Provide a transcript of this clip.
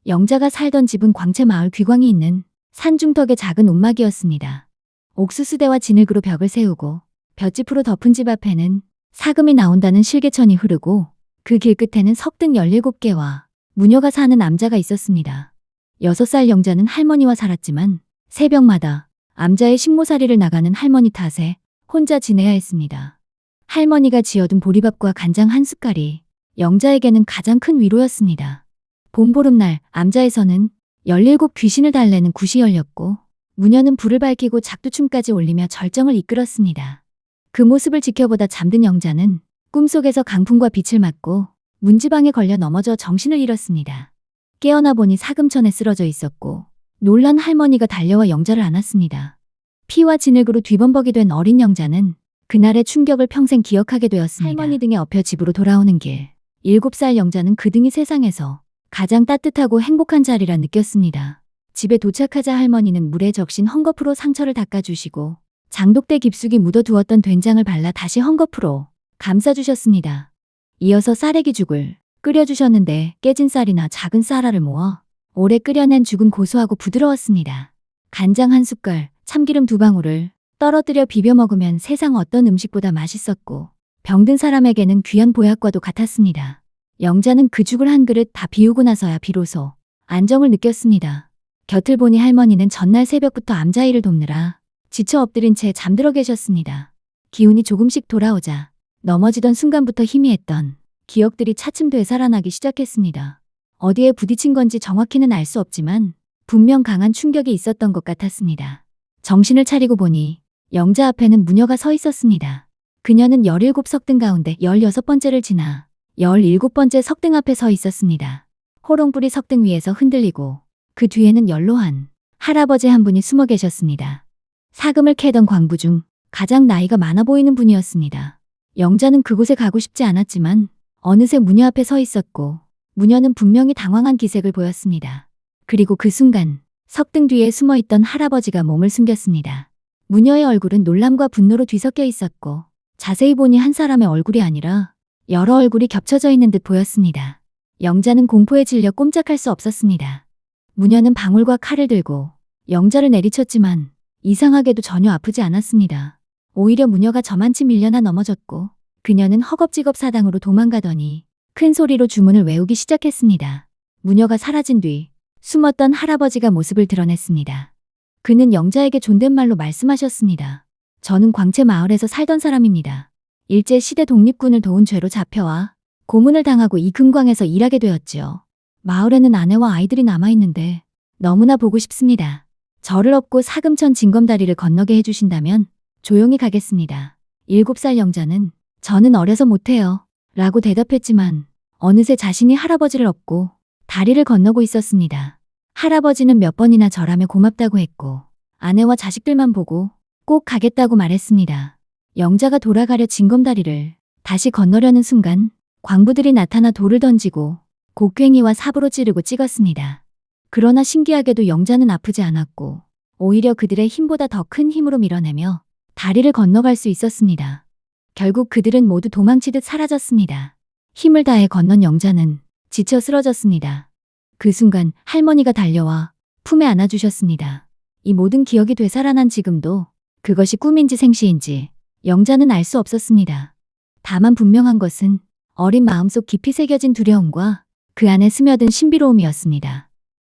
영자가 살던 집은 광채마을 귀광이 있는 산중턱의 작은 움막이었습니다. 옥수수대와 진흙으로 벽을 세우고 볏짚으로 덮은 집 앞에는 사금이 나온다는 실개천이 흐르고 그 길 끝에는 석등 17개와 무녀가 사는 남자가 있었습니다. 6살 영자는 할머니와 살았지만 새벽마다 암자의 식모살이를 나가는 할머니 탓에 혼자 지내야 했습니다. 할머니가 지어둔 보리밥과 간장 한 숟갈이 영자에게는 가장 큰 위로였습니다. 봄보름날 암자에서는 17 귀신을 달래는 굿이 열렸고 무녀는 불을 밝히고 작두춤까지 올리며 절정을 이끌었습니다. 그 모습을 지켜보다 잠든 영자는 꿈속에서 강풍과 빛을 맞고 문지방에 걸려 넘어져 정신을 잃었습니다. 깨어나 보니 사금천에 쓰러져 있었고 놀란 할머니가 달려와 영자를 안았습니다. 피와 진흙으로 뒤범벅이 된 어린 영자는 그날의 충격을 평생 기억하게 되었습니다. 할머니 등에 업혀 집으로 돌아오는 길. 7살 영자는 그 등이 세상에서 가장 따뜻하고 행복한 자리라 느꼈습니다. 집에 도착하자 할머니는 물에 적신 헝겊으로 상처를 닦아주시고 장독대 깊숙이 묻어두었던 된장을 발라 다시 헝겊으로 감싸주셨습니다. 이어서 쌀래기죽을 끓여주셨는데 깨진 쌀이나 작은 쌀알을 모아 오래 끓여낸 죽은 고소하고 부드러웠습니다. 간장 한 숟갈, 참기름 2방울을 떨어뜨려 비벼 먹으면 세상 어떤 음식보다 맛있었고 병든 사람에게는 귀한 보약과도 같았습니다. 영자는 그 죽을 한 그릇 다 비우고 나서야 비로소 안정을 느꼈습니다. 곁을 보니 할머니는 전날 새벽부터 암자일을 돕느라 지쳐 엎드린 채 잠들어 계셨습니다. 기운이 조금씩 돌아오자 넘어지던 순간부터 희미했던 기억들이 차츰 되살아나기 시작했습니다. 어디에 부딪힌 건지 정확히는 알 수 없지만 분명 강한 충격이 있었던 것 같았습니다. 정신을 차리고 보니 영자 앞에는 무녀가 서 있었습니다. 그녀는 17 석등 가운데 16번째를 지나 17번째 석등 앞에 서 있었습니다. 호롱불이 석등 위에서 흔들리고 그 뒤에는 연로한 할아버지 한 분이 숨어 계셨습니다. 사금을 캐던 광부 중 가장 나이가 많아 보이는 분이었습니다. 영자는 그곳에 가고 싶지 않았지만 어느새 무녀 앞에 서 있었고 무녀는 분명히 당황한 기색을 보였습니다. 그리고 그 순간 석등 뒤에 숨어있던 할아버지가 몸을 숨겼습니다. 무녀의 얼굴은 놀람과 분노로 뒤섞여 있었고 자세히 보니 한 사람의 얼굴이 아니라 여러 얼굴이 겹쳐져 있는 듯 보였습니다. 영자는 공포에 질려 꼼짝할 수 없었습니다. 무녀는 방울과 칼을 들고 영자를 내리쳤지만 이상하게도 전혀 아프지 않았습니다. 오히려 무녀가 저만치 밀려나 넘어졌고 그녀는 허겁지겁 사당으로 도망가더니 큰 소리로 주문을 외우기 시작했습니다. 무녀가 사라진 뒤 숨었던 할아버지가 모습을 드러냈습니다. 그는 영자에게 존댓말로 말씀하셨습니다. 저는 광채마을에서 살던 사람입니다. 일제시대 독립군을 도운 죄로 잡혀와 고문을 당하고 이 금광에서 일하게 되었지요. 마을에는 아내와 아이들이 남아있는데 너무나 보고 싶습니다. 저를 업고 사금천 징검다리를 건너게 해주신다면 조용히 가겠습니다. 7살 영자는 저는 어려서 못해요 라고 대답했지만 어느새 자신이 할아버지를 업고 다리를 건너고 있었습니다. 할아버지는 몇 번이나 절하며 고맙다고 했고 아내와 자식들만 보고 꼭 가겠다고 말했습니다. 영자가 돌아가려 징검다리를 다시 건너려는 순간 광부들이 나타나 돌을 던지고 곡괭이와 삽으로 찌르고 찍었습니다. 그러나 신기하게도 영자는 아프지 않았고 오히려 그들의 힘보다 더 큰 힘으로 밀어내며 다리를 건너갈 수 있었습니다. 결국 그들은 모두 도망치듯 사라졌습니다. 힘을 다해 건넌 영자는 지쳐 쓰러졌습니다. 그 순간 할머니가 달려와 품에 안아주셨습니다. 이 모든 기억이 되살아난 지금도 그것이 꿈인지 생시인지 영자는 알 수 없었습니다. 다만 분명한 것은 어린 마음속 깊이 새겨진 두려움과 그 안에 스며든 신비로움이었습니다.